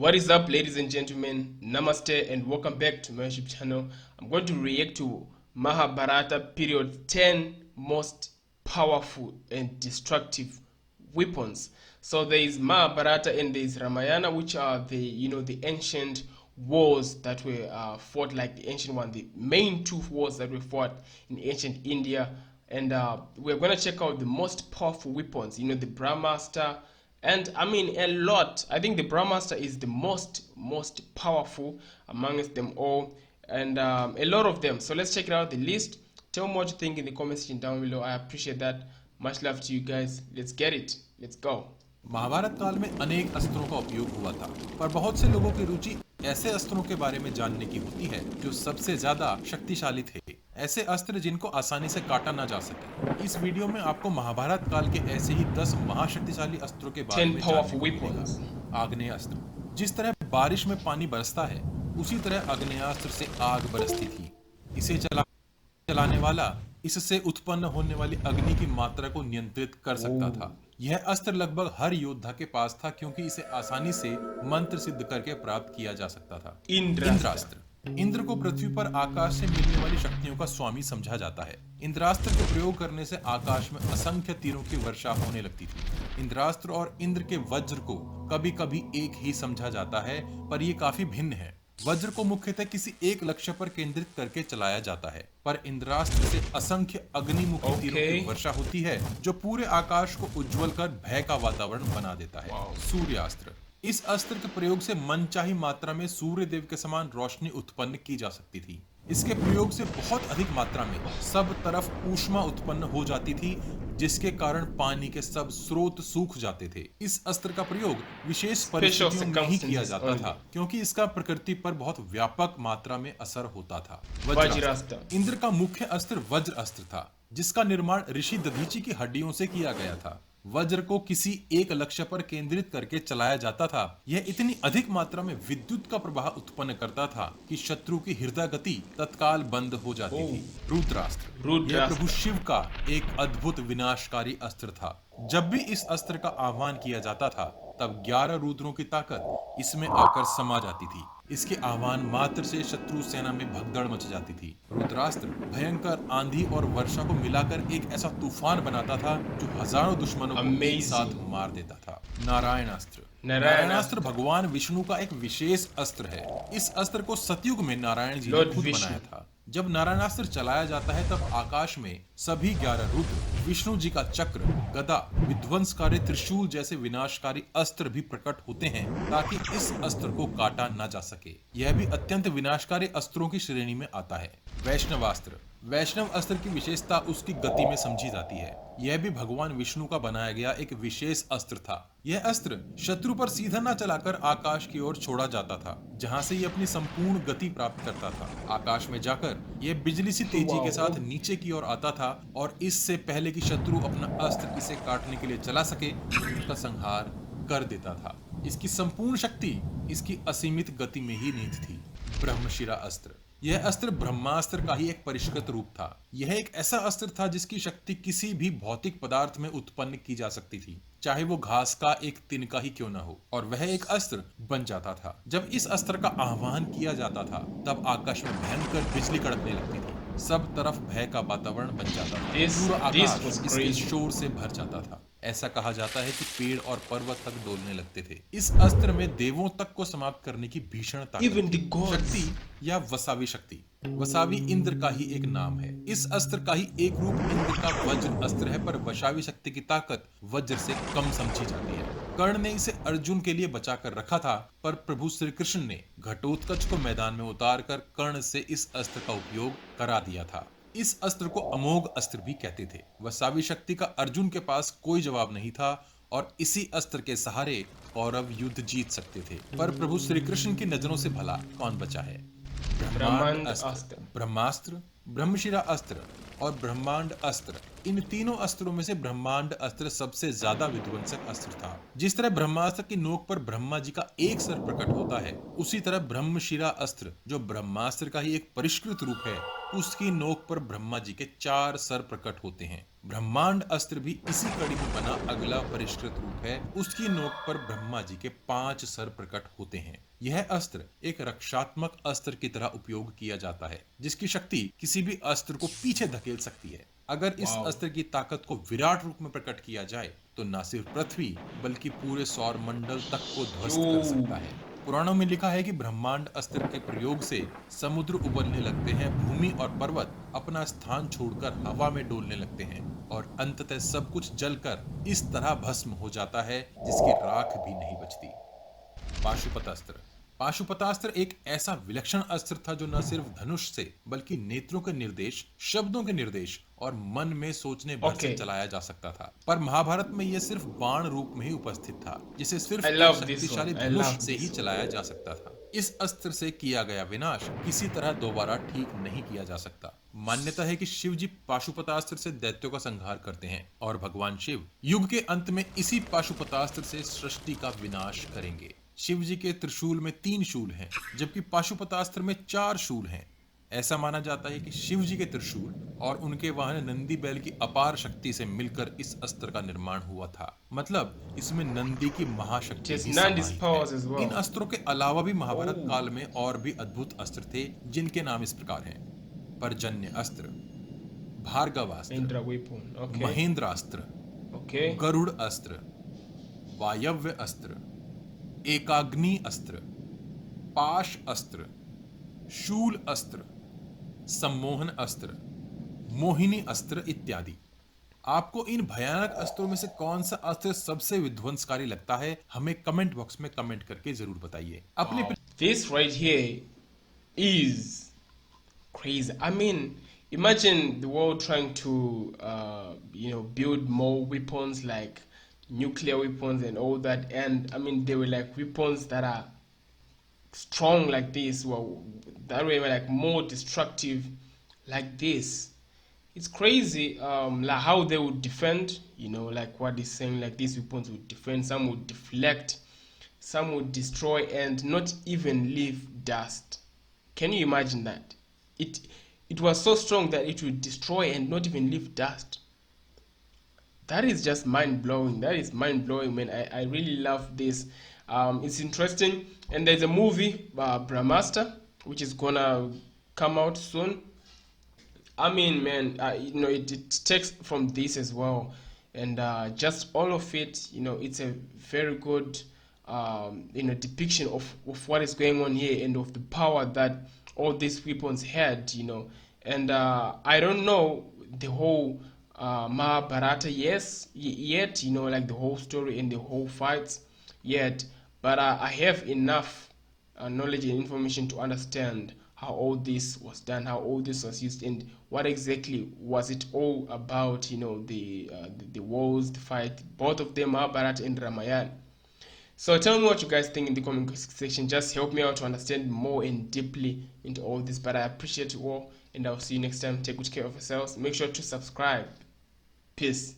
What is up, ladies and gentlemen? Namaste and welcome back to my YouTube channel. I'm going to react to Mahabharata period 10 most powerful and destructive weapons. So there is Mahabharata and there is Ramayana, which are the ancient wars that were fought, like the ancient one, the main two wars that were fought in ancient India. And we're going to check out the most powerful weapons, the Brahmastra. And I mean, a lot. I think the Brahmastra is the most powerful amongst them all, and a lot of them. So let's check it out, the list. Tell me what you think in the comment section down below. I appreciate that. Much love to you guys. Let's get it. Let's go. Mahabharat काल में अनेक अस्त्रों का उपयोग हुआ था, पर बहुत से लोगों की रुचि ऐसे अस्त्रों के बारे में जानने की होती है जो सबसे ज्यादा शक्तिशाली थे, ऐसे अस्त्र जिनको आसानी से काटा ना जा सके। इस वीडियो में आपको महाभारत काल के ऐसे ही 10 महाशक्तिशाली अस्त्रों के बारे में जानने को मिलेगा। आग्नेयास्त्र। जिस तरह बारिश में पानी बरसता है, उसी तरह आग्नेयास्त्र से आग बरसती थी। इसे चलाने वाला इससे उत्पन्न होने वाली अग्नि की मात्रा को नियंत्रित कर सकता था। यह अस्त्र लगभग हर योद्धा के पास था, क्योंकि इसे आसानी से मंत्र सिद्ध करके प्राप्त किया जा सकता था। इंद्रास्त्र। इंद्र को पृथ्वी पर आकाश से मिलने वाली शक्तियों का स्वामी समझा जाता है। इंद्रास्त्र के प्रयोग करने से आकाश में असंख्य तीरों की वर्षा होने लगती थी। इंद्रास्त्र और इंद्र के वज्र को कभी कभी एक ही समझा जाता है, पर यह काफी भिन्न है। वज्र को मुख्यतः किसी एक लक्ष्य पर केंद्रित करके चलाया जाता है, पर इंद्रास्त्र से असंख्य अग्निमुखी तीरों की वर्षा होती है, जो पूरे आकाश को उज्जवल कर भय का वातावरण बना देता है। सूर्यास्त्र। इस अस्त्र के प्रयोग से मनचाही मात्रा में सूर्य देव के समान रोशनी उत्पन्न की जा सकती थी। इसके प्रयोग से बहुत अधिक मात्रा में सब तरफ ऊष्मा उत्पन्न हो जाती थी, जिसके कारण पानी के सब स्रोत सूख जाते थे। इस अस्त्र का प्रयोग विशेष परिस्थितियों में ही किया जाता था, क्योंकि इसका प्रकृति पर बहुत व्यापक मात्रा में असर होता था। वज्रास्त्र। इंद्र का मुख्य अस्त्र वज्र अस्त्र था, जिसका निर्माण ऋषि दधीचि की हड्डियों से किया गया था। वज्र को किसी एक लक्ष्य पर केंद्रित करके चलाया जाता था। यह इतनी अधिक मात्रा में विद्युत का प्रवाह उत्पन्न करता था कि शत्रु की हृदय गति तत्काल बंद हो जाती थी। रुद्रास्त्र। यह प्रभु शिव का एक अद्भुत विनाशकारी अस्त्र था। जब भी इस अस्त्र का आह्वान किया जाता था, तब 11 रुद्रों की ताकत इसमें आकर समा जाती थी। इसके आह्वान मात्र से शत्रु सेना में भगदड़ मच जाती थी। रुद्रास्त्र भयंकर आंधी और वर्षा को मिलाकर एक ऐसा तूफान बनाता था जो हजारों दुश्मनों को एक साथ मार देता था। नारायणास्त्र। नारायणास्त्र भगवान विष्णु का एक विशेष अस्त्र है। इस अस्त्र को सतयुग में नारायण जी ने खुद बनाया था। जब नारायणास्त्र चलाया जाता है, तब आकाश में सभी 11 रुद्र, विष्णु जी का चक्र, गदा, विध्वंसकारी त्रिशूल जैसे विनाशकारी अस्त्र भी प्रकट होते हैं, ताकि इस अस्त्र को काटा न जा सके। यह भी अत्यंत विनाशकारी अस्त्रों की श्रेणी में आता है। वैष्णवास्त्र। वैष्णव अस्त्र की विशेषता उसकी गति में समझी जाती है। यह भी भगवान विष्णु का बनाया गया एक विशेष अस्त्र था। यह अस्त्र शत्रु पर सीधा न चलाकर आकाश की ओर छोड़ा जाता था, जहां से यह अपनी संपूर्ण गति प्राप्त करता था। आकाश में जाकर यह बिजली सी तेजी के साथ नीचे की ओर आता था, और इससे पहले कि शत्रु अपना अस्त्र इसे काटने के लिए चला सके, उसका संहार कर देता था। इसकी संपूर्ण शक्ति इसकी असीमित गति में ही निहित थी। ब्रह्मशिरा अस्त्र। यह अस्त्र ब्रह्मास्त्र का ही एक परिष्कृत रूप था। यह एक ऐसा अस्त्र था जिसकी शक्ति किसी भी भौतिक पदार्थ में उत्पन्न की जा सकती थी, चाहे वो घास का एक तिनका ही क्यों न हो, और वह एक अस्त्र बन जाता था। जब इस अस्त्र का आह्वान किया जाता था, तब आकाश में भयंकर बिजली कड़कने लगती थी। सब तरफ भय का वातावरण बन जाता था। पूरा आकाश इसके शोर से भर जाता था। ऐसा कहा जाता है कि पेड़ और पर्वत तक डोलने लगते थे। इस अस्त्र में देवों तक को समाप्त करने की भीषण शक्ति या वसावी शक्ति। वसावी इंद्र का ही एक नाम है। इस अस्त्र का ही एक रूप इंद्र का वज्र अस्त्र है, पर वसावी शक्ति की ताकत वज्र से कम समझी जाती है। कर्ण ने इसे अर्जुन के लिए बचा कर रखा था, पर प्रभु श्री कृष्ण ने घटोत्कच को मैदान में उतार कर कर्ण से इस अस्त्र का उपयोग करा दिया था। इस अस्त्र को अमोघ अस्त्र भी कहते थे। वसावी शक्ति का अर्जुन के पास कोई जवाब नहीं था, और इसी अस्त्र के सहारे कौरव युद्ध जीत सकते थे। पर प्रभु श्री कृष्ण की नजरों से भला कौन बचा है? ब्रह्मास्त्र, ब्रह्मशिरा अस्त्र और ब्रह्मांड अस्त्र इन तीनों अस्त्रों में से ब्रह्मांड अस्त्र सबसे ज्यादा विध्वंसक अस्त्र था। जिस तरह ब्रह्मास्त्र की नोक पर ब्रह्मा जी का एक सर प्रकट होता है, उसी तरह ब्रह्मशिरा अस्त्र, जो ब्रह्मास्त्र का ही एक परिष्कृत रूप है, उसकी नोक पर ब्रह्मा जी के 4 सर प्रकट होते हैं। ब्रह्मांड अस्त्र भी इसी कड़ी में बना अगला परिष्कृत रूप है। उसकी नोक पर ब्रह्मा जी के 5 सर प्रकट होते हैं। यह अस्त्र एक रक्षात्मक अस्त्र की तरह उपयोग किया जाता है, जिसकी शक्ति किसी भी अस्त्र को पीछे धकेल सकती है। अगर इस अस्त्र की ताकत को विराट रूप में प्रकट किया जाए तो न सिर्फ पृथ्वी बल्कि पूरे सौर मंडल तक को ध्वस्त कर सकता है। पुराणों में लिखा है कि ब्रह्मांड अस्त्र के प्रयोग से समुद्र उबलने लगते हैं, भूमि और पर्वत अपना स्थान छोड़कर हवा में डोलने लगते हैं और अंततः सब कुछ जलकर इस तरह भस्म हो जाता है जिसकी राख भी नहीं बचती। पाशुपतास्त्र। पाशुपतास्त्र एक ऐसा विलक्षण अस्त्र था जो न सिर्फ धनुष से बल्कि नेत्रों के निर्देश, शब्दों के निर्देश और मन में सोचने भर से चलाया जा सकता था। पर महाभारत में यह सिर्फ बाण रूप में ही उपस्थित था, जिसे सिर्फ एक शक्तिशाली धनुष से ही चलाया जा सकता था। इस अस्त्र से किया गया विनाश किसी तरह दोबारा ठीक नहीं किया जा सकता। मान्यता है कि शिव जी पाशुपतास्त्र से दैत्यों का संहार करते हैं और भगवान शिव युग के अंत में इसी पाशुपतास्त्र से सृष्टि का विनाश करेंगे। शिव जी के त्रिशूल में 3 शूल हैं, जबकि पाशुपतास्त्र में 4 शूल हैं। ऐसा माना जाता है कि शिव जी के त्रिशूल और उनके वाहन नंदी बैल की अपार शक्ति से मिलकर इस अस्त्र का निर्माण हुआ था। मतलब इसमें नंदी की महाशक्ति भी समाहित है। इन अस्त्रों के अलावा भी महाभारत काल में और भी अद्भुत अस्त्र थे, जिनके नाम इस प्रकार हैं: पर्जन्य अस्त्र, भार्गवास्त्र, महेंद्रास्त्र, गरुड़ अस्त्र, वायव्य अस्त्र, एकाग्नि अस्त्र, पाश अस्त्र, शूल अस्त्र, सम्मोहन अस्त्र, मोहिनी अस्त्र इत्यादि। आपको इन भयानक अस्त्रों में से कौन सा अस्त्र सबसे विध्वंसकारी लगता है? हमें कमेंट बॉक्स में कमेंट करके जरूर बताइए। अपने This right here is crazy. I mean, imagine the world trying to build more weapons like nuclear weapons and all that, and I mean they were like weapons that are strong like this, well, that were like more destructive like this. It's crazy like how they would defend, like what he's saying, like these weapons would defend, some would deflect, some would destroy and not even leave dust. Can you imagine that? It was so strong that it would destroy and not even leave dust. That is just mind-blowing. That is mind-blowing, man. I really love this. It's interesting. And there's a movie, Brahmastra, which is gonna come out soon. I mean, man, it takes from this as well. And just all of it, it's a very good depiction of what is going on here and of the power that all these weapons had, And I don't know the whole Mahabharata yet, like the whole story and the whole fights yet, but I have enough knowledge and information to understand how all this was done, how all this was used, and what exactly was it all about, the wars, the fight, both of them, Mahabharata and Ramayana. So tell me what you guys think in the comment section. Just help me out to understand more and deeply into all this. But I appreciate you all, and I'll see you next time. Take good care of yourselves. Make sure to subscribe. Peace.